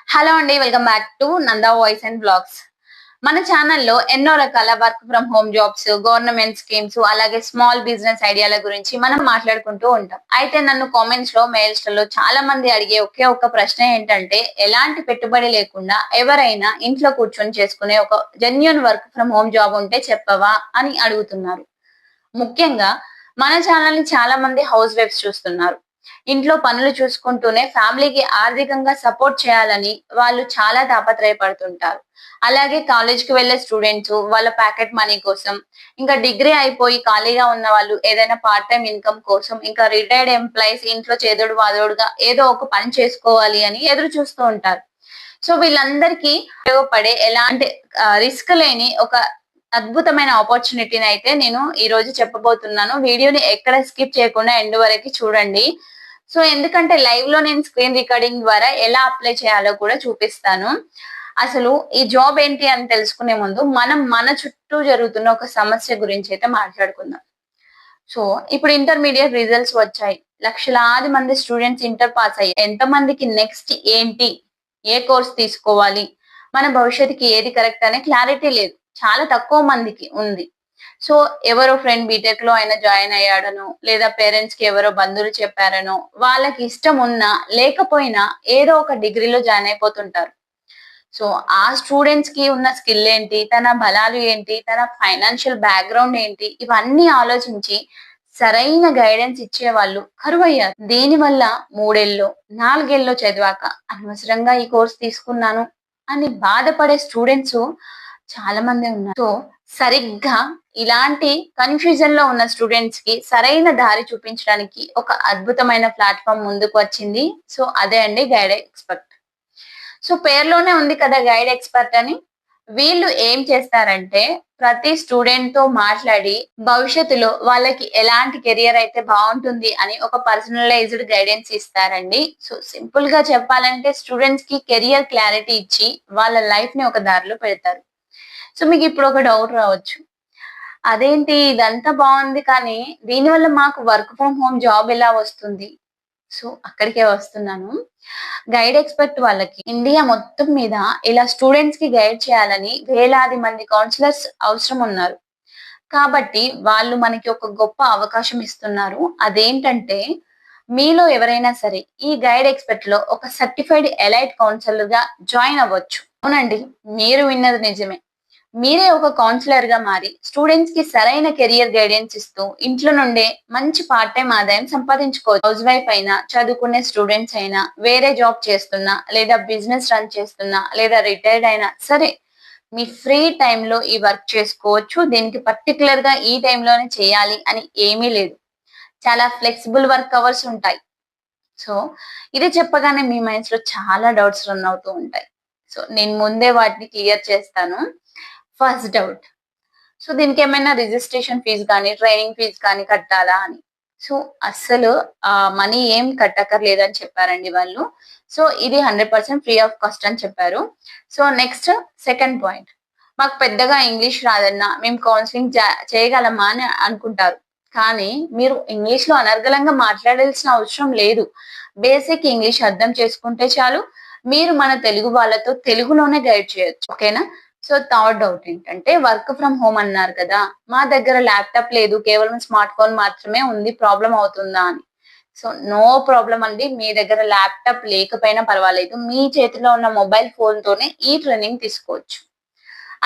Hello అండి, welcome back to Nanda voice and blogs. మన ఛానల్లో ఎన్నో రకాల work from home jobs, government schemes, అలాగే స్మాల్ బిజినెస్ ఐడియాల గురించి మనం మాట్లాడుకుంటూ ఉంటాం. అయితే నన్ను కామెంట్స్ లో, మెయిల్స్ లో చాలా మంది అడిగే ఒకే ఒక్క ప్రశ్న ఏంటంటే, ఎలాంటి పెట్టుబడి లేకుండా ఎవరైనా ఇంట్లో కూర్చొని చేసుకునే ఒక genuine work from home job ఉంటే చెప్పవా అని అడుగుతున్నారు. ముఖ్యంగా మన ఛానల్ ని చాలా మంది హౌస్ వైఫ్స్ చూస్తున్నారు. ఇంట్లో పనులు చూసుకుంటూనే ఫ్యామిలీకి ఆర్థికంగా సపోర్ట్ చేయాలని వాళ్ళు చాలా తాపత్రయపడుతుంటారు. అలాగే కాలేజ్ కి వెళ్లే స్టూడెంట్స్ వాళ్ళ ప్యాకెట్ మనీ కోసం, ఇంకా డిగ్రీ అయిపోయి ఖాళీగా ఉన్న వాళ్ళు ఏదైనా పార్ట్ టైం ఇన్కమ్ కోసం, ఇంకా రిటైర్డ్ ఎంప్లాయీస్ ఇంట్లో చేదోడు వాదోడుగా ఏదో ఒక పని చేసుకోవాలి అని ఎదురు చూస్తూ ఉంటారు. సో వీళ్ళందరికీ ఉపయోగపడే ఎలాంటి రిస్క్ లేని ఒక అద్భుతమైన ఆపర్చునిటీని అయితే నేను ఈ రోజు చెప్పబోతున్నాను. వీడియోని ఎక్కడ స్కిప్ చేయకుండా ఎండ్ వరకు చూడండి. సో ఎందుకంటే లైవ్ లో నేను స్క్రీన్ రికార్డింగ్ ద్వారా ఎలా అప్లై చేయాలో కూడా చూపిస్తాను. అసలు ఈ జాబ్ ఏంటి అని తెలుసుకునే ముందు మనం మన చుట్టూ జరుగుతున్న ఒక సమస్య గురించి అయితే మాట్లాడుకుందాం. సో ఇప్పుడు ఇంటర్మీడియట్ రిజల్ట్స్ వచ్చాయి. లక్షలాది మంది స్టూడెంట్స్ ఇంటర్ పాస్ అయ్యారు. ఎంత మందికి నెక్స్ట్ ఏంటి, ఏ కోర్స్ తీసుకోవాలి, మన భవిష్యత్తుకి ఏది కరెక్ట్ అనే క్లారిటీ లేదు. చాలా తక్కువ మందికి ఉంది. సో ఎవరో ఫ్రెండ్ బీటెక్ లో అయినా జాయిన్ అయ్యాడనో, లేదా పేరెంట్స్ కి ఎవరో బంధువులు చెప్పారనో, వాళ్ళకి ఇష్టం ఉన్నా లేకపోయినా ఏదో ఒక డిగ్రీలో జాయిన్ అయిపోతుంటారు. సో ఆ స్టూడెంట్స్ కి ఉన్న స్కిల్ ఏంటి, తన బలాలు ఏంటి, తన ఫైనాన్షియల్ బ్యాక్గ్రౌండ్ ఏంటి, ఇవన్నీ ఆలోచించి సరైన గైడెన్స్ ఇచ్చే వాళ్ళు కరువయ్యారు. దీనివల్ల 3 ఏళ్ళో 4 ఏళ్ళో చదివాక అనవసరంగా ఈ కోర్స్ తీసుకున్నాను అని బాధపడే స్టూడెంట్స్ చాలా మంది ఉన్నారు. సో సరిగ్గా ఇలాంటి కన్ఫ్యూజన్ లో ఉన్న స్టూడెంట్స్ కి సరైన దారి చూపించడానికి ఒక అద్భుతమైన ప్లాట్ఫామ్ ముందుకు వచ్చింది. సో అదే అండి గైడ్ ఎక్స్పర్ట్. సో పేర్లోనే ఉంది కదా గైడ్ ఎక్స్పర్ట్ అని. వీళ్ళు ఏం చేస్తారంటే ప్రతి స్టూడెంట్ తో మాట్లాడి భవిష్యత్తులో వాళ్ళకి ఎలాంటి కెరియర్ అయితే బాగుంటుంది అని ఒక పర్సనలైజ్డ్ గైడెన్స్ ఇస్తారండి. సో సింపుల్ గా చెప్పాలంటే స్టూడెంట్స్ కి కెరియర్ క్లారిటీ ఇచ్చి వాళ్ళ లైఫ్ ని ఒక దారిలో పెడతారు. సో మీకు ఇప్పుడు ఒక డౌట్ రావచ్చు, అదేంటి ఇదంతా బాగుంది కానీ దీనివల్ల మాకు వర్క్ ఫ్రమ్ హోమ్ జాబ్ ఎలా వస్తుంది? సో అక్కడికే వస్తున్నాను. గైడ్ ఎక్స్పర్ట్ వాళ్ళకి ఇండియా మొత్తం మీద ఇలా స్టూడెంట్స్ కి గైడ్ చేయాలని వేలాది మంది కౌన్సిలర్స్ అవసరం ఉన్నారు. కాబట్టి వాళ్ళు మనకి ఒక గొప్ప అవకాశం ఇస్తున్నారు. అదేంటంటే మీలో ఎవరైనా సరే ఈ గైడ్ ఎక్స్పర్ట్ లో ఒక సర్టిఫైడ్ ఎలైట్ కౌన్సిలర్ గా జాయిన్ అవ్వచ్చు. అవునండి, మీరు విన్నది నిజమే. మీరే ఒక కౌన్సిలర్ గా మారి స్టూడెంట్స్ కి సరైన కెరియర్ గైడెన్స్ ఇస్తూ ఇంట్లో నుండే మంచి పార్ట్ టైం ఆదాయం సంపాదించుకోవచ్చు. హౌస్ వైఫ్ అయినా, చదువుకునే స్టూడెంట్స్ అయినా, వేరే జాబ్ చేస్తున్నా, లేదా బిజినెస్ రన్ చేస్తున్నా, లేదా రిటైర్డ్ అయినా సరే మీ ఫ్రీ టైంలో ఈ వర్క్ చేసుకోవచ్చు. దీనికి పర్టికులర్ గా ఈ టైంలోనే చేయాలి అని ఏమీ లేదు. చాలా ఫ్లెక్సిబుల్ వర్క్ అవర్స్ ఉంటాయి. సో ఇది చెప్పగానే మీ మైండ్స్ లో చాలా డౌట్స్ రన్ అవుతూ ఉంటాయి. సో నేను ముందే వాటిని క్లియర్ చేస్తాను. ఫస్ట్ డౌట్, సో దీనికి ఏమైనా రిజిస్ట్రేషన్ ఫీజు కానీ, ట్రైనింగ్ ఫీజు కానీ కట్టాలా అని. సో అస్సలు మనీ ఏం కట్టక్కర్లేదని చెప్పారండి వాళ్ళు. సో ఇది 100% ఫ్రీ ఆఫ్ కాస్ట్ అని చెప్పారు. సో నెక్స్ట్ సెకండ్ పాయింట్, మాకు పెద్దగా ఇంగ్లీష్ రాదన్నా మేము కౌన్సిలింగ్ చేయగలమా అని అనుకుంటారు. కానీ మీరు ఇంగ్లీష్ లో అనర్గళంగా మాట్లాడాల్సిన అవసరం లేదు. బేసిక్ ఇంగ్లీష్ అర్థం చేసుకుంటే చాలు. మీరు మన తెలుగు వాళ్ళతో తెలుగులోనే గైడ్ చేయొచ్చు. ఓకేనా? సో థర్డ్ డౌట్ ఏంటంటే, వర్క్ ఫ్రమ్ హోమ్ అన్నారు కదా, మా దగ్గర ల్యాప్టాప్ లేదు, కేవలం స్మార్ట్ ఫోన్ మాత్రమే ఉంది, ప్రాబ్లం అవుతుందా అని. సో నో ప్రాబ్లం అండి. మీ దగ్గర ల్యాప్టాప్ లేకపోయినా పర్వాలేదు, మీ చేతిలో ఉన్న మొబైల్ ఫోన్ తోనే ఈ ట్రైనింగ్ తీసుకోవచ్చు.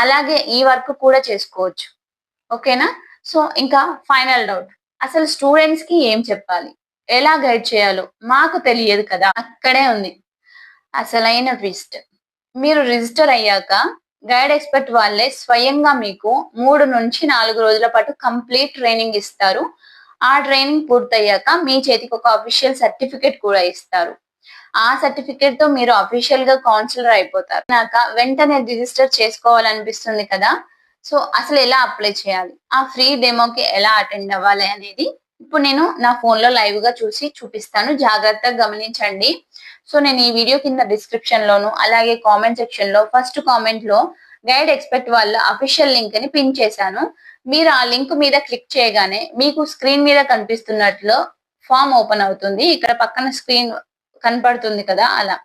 అలాగే ఈ వర్క్ కూడా చేసుకోవచ్చు. ఓకేనా? సో ఇంకా ఫైనల్ డౌట్, అసలు స్టూడెంట్స్ కి ఏం చెప్పాలి, ఎలా గైడ్ చేయాలో మాకు తెలియదు కదా. అక్కడే ఉంది అసలైన ట్విస్ట్. మీరు రిజిస్టర్ అయ్యాక గైడ్ ఎక్స్పర్ట్ వాళ్ళే స్వయంగా మీకు 3 నుంచి 4 రోజుల పాటు కంప్లీట్ ట్రైనింగ్ ఇస్తారు. ఆ ట్రైనింగ్ పూర్తయ్యాక మీ చేతికి ఒక అఫీషియల్ సర్టిఫికేట్ కూడా ఇస్తారు. ఆ సర్టిఫికేట్ తో మీరు అఫీషియల్ గా కౌన్సిలర్ అయిపోతారు. నాక వెంటనే రిజిస్టర్ చేసుకోవాలనిపిస్తుంది కదా. సో అసలు ఎలా అప్లై చేయాలి, ఆ ఫ్రీ డెమోకి ఎలా అటెండ్ అవ్వాలి అనేది ఇప్పుడు నేను నా ఫోన్ లో లైవ్ గా చూసి చూపిస్తాను. జాగ్రత్తగా గమనించండి. సో నేను ఈ వీడియో కింద డిస్క్రిప్షన్ లోను, అలాగే కామెంట్ సెక్షన్ లో ఫస్ట్ కామెంట్ లో గైడ్ ఎక్స్పర్ట్ వాళ్ళ అఫీషియల్ లింక్ ని పిన్ చేశాను. మీరు ఆ లింక్ మీద క్లిక్ చేయగానే మీకు స్క్రీన్ మీద కనిపిస్తున్నట్లు ఫామ్ ఓపెన్ అవుతుంది. ఇక్కడ పక్కన స్క్రీన్ కనపడుతుంది కదా, అలా.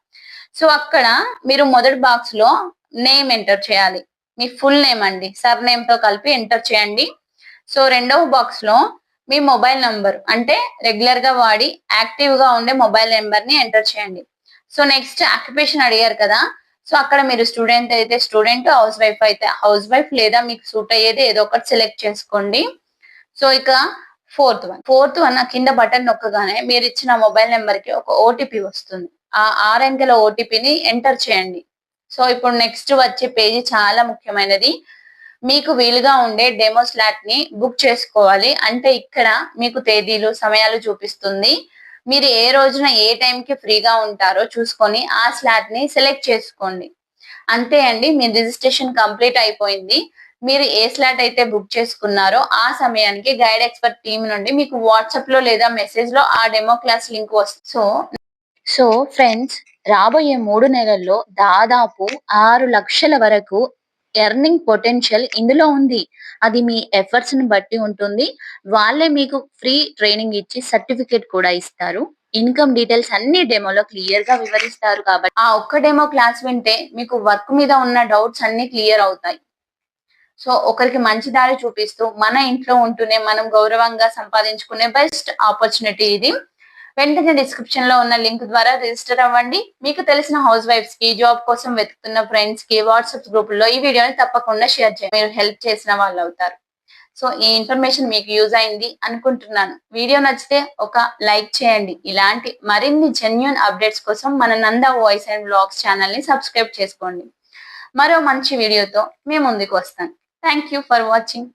సో అక్కడ మీరు మొదటి బాక్స్ లో నేమ్ ఎంటర్ చేయాలి. మీ ఫుల్ నేమ్ అండి, సర్ నేమ్ తో కలిపి ఎంటర్ చేయండి. సో రెండవ బాక్స్ లో మీ మొబైల్ నంబర్, అంటే రెగ్యులర్ గా వాడి యాక్టివ్ గా ఉండే మొబైల్ నెంబర్ ని ఎంటర్ చేయండి. సో నెక్స్ట్ ఆక్యుపేషన్ అడిగారు కదా, సో అక్కడ మీరు స్టూడెంట్ అయితే స్టూడెంట్, హౌస్ వైఫ్ అయితే హౌస్ వైఫ్, లేదా మీకు సూట్ అయ్యేది ఏదో ఒకటి సెలెక్ట్ చేసుకోండి. సో ఇక ఫోర్త్ వన్ కింద బటన్ నొక్కగానే మీరు ఇచ్చిన మొబైల్ నెంబర్ కి ఒక ఓటీపీ వస్తుంది. ఆ 6 అంకెల ఓటీపీని ఎంటర్ చేయండి. సో ఇప్పుడు నెక్స్ట్ వచ్చే పేజీ చాలా ముఖ్యమైనది. మీకు వీలుగా ఉండే డెమో స్లాట్ ని బుక్ చేసుకోవాలి. అంటే ఇక్కడ మీకు తేదీలు, సమయాలు చూపిస్తుంది. మీరు ఏ రోజున ఏ టైం కి ఫ్రీగా ఉంటారో చూసుకొని ఆ స్లాట్ ని సెలెక్ట్ చేసుకోండి. అంతే అండి, మీ రిజిస్ట్రేషన్ కంప్లీట్ అయిపోయింది. మీరు ఏ స్లాట్ అయితే బుక్ చేసుకున్నారో ఆ సమయానికి గైడ్ ఎక్స్పర్ట్ టీమ్ నుండి మీకు వాట్సాప్ లో లేదా మెసేజ్ లో ఆ డెమో క్లాస్ లింక్ వస్తుంది. సో ఫ్రెండ్స్, రాబోయే 3 నెలల్లో దాదాపు 6 లక్షల వరకు ఎర్నింగ్ పొటెన్షియల్ ఇందులో ఉంది. అది మీ ఎఫర్ట్స్ ని బట్టి ఉంటుంది. వాళ్ళే మీకు ఫ్రీ ట్రైనింగ్ ఇచ్చి సర్టిఫికేట్ కూడా ఇస్తారు. ఇన్కమ్ డీటెయిల్స్ అన్ని డెమోలో క్లియర్ గా వివరిస్తారు. కాబట్టి ఆ ఒక్క డెమో క్లాస్ వింటే మీకు వర్క్ మీద ఉన్న డౌట్స్ అన్ని క్లియర్ అవుతాయి. సో ఒకరికి మంచి దారి చూపిస్తూ మన ఇంట్లో ఉంటూనే మనం గౌరవంగా సంపాదించుకునే బెస్ట్ ఆపర్చునిటీ ఇది. వెంటనే డిస్క్రిప్షన్ లో ఉన్న లింక్ ద్వారా రిజిస్టర్ అవ్వండి. మీకు తెలిసిన హౌస్ వైఫ్స్ కి, జాబ్ కోసం వెతుకుతున్న ఫ్రెండ్స్ కి వాట్సాప్ గ్రూప్ లో ఈ వీడియోని తప్పకుండా షేర్ చేయండి. మీరు హెల్ప్ చేసిన వాళ్ళు అవుతారు. సో ఈ ఇన్ఫర్మేషన్ మీకు యూజ్ అయింది అనుకుంటున్నాను. వీడియో నచ్చితే ఒక లైక్ చేయండి. ఇలాంటి మరిన్ని జెన్యూన్ అప్డేట్స్ కోసం మన Nanda voice and vlogs channel ని సబ్స్క్రైబ్ చేసుకోండి. మరో మంచి వీడియోతో మీ ముందుకు వస్తాను. Thank you for watching.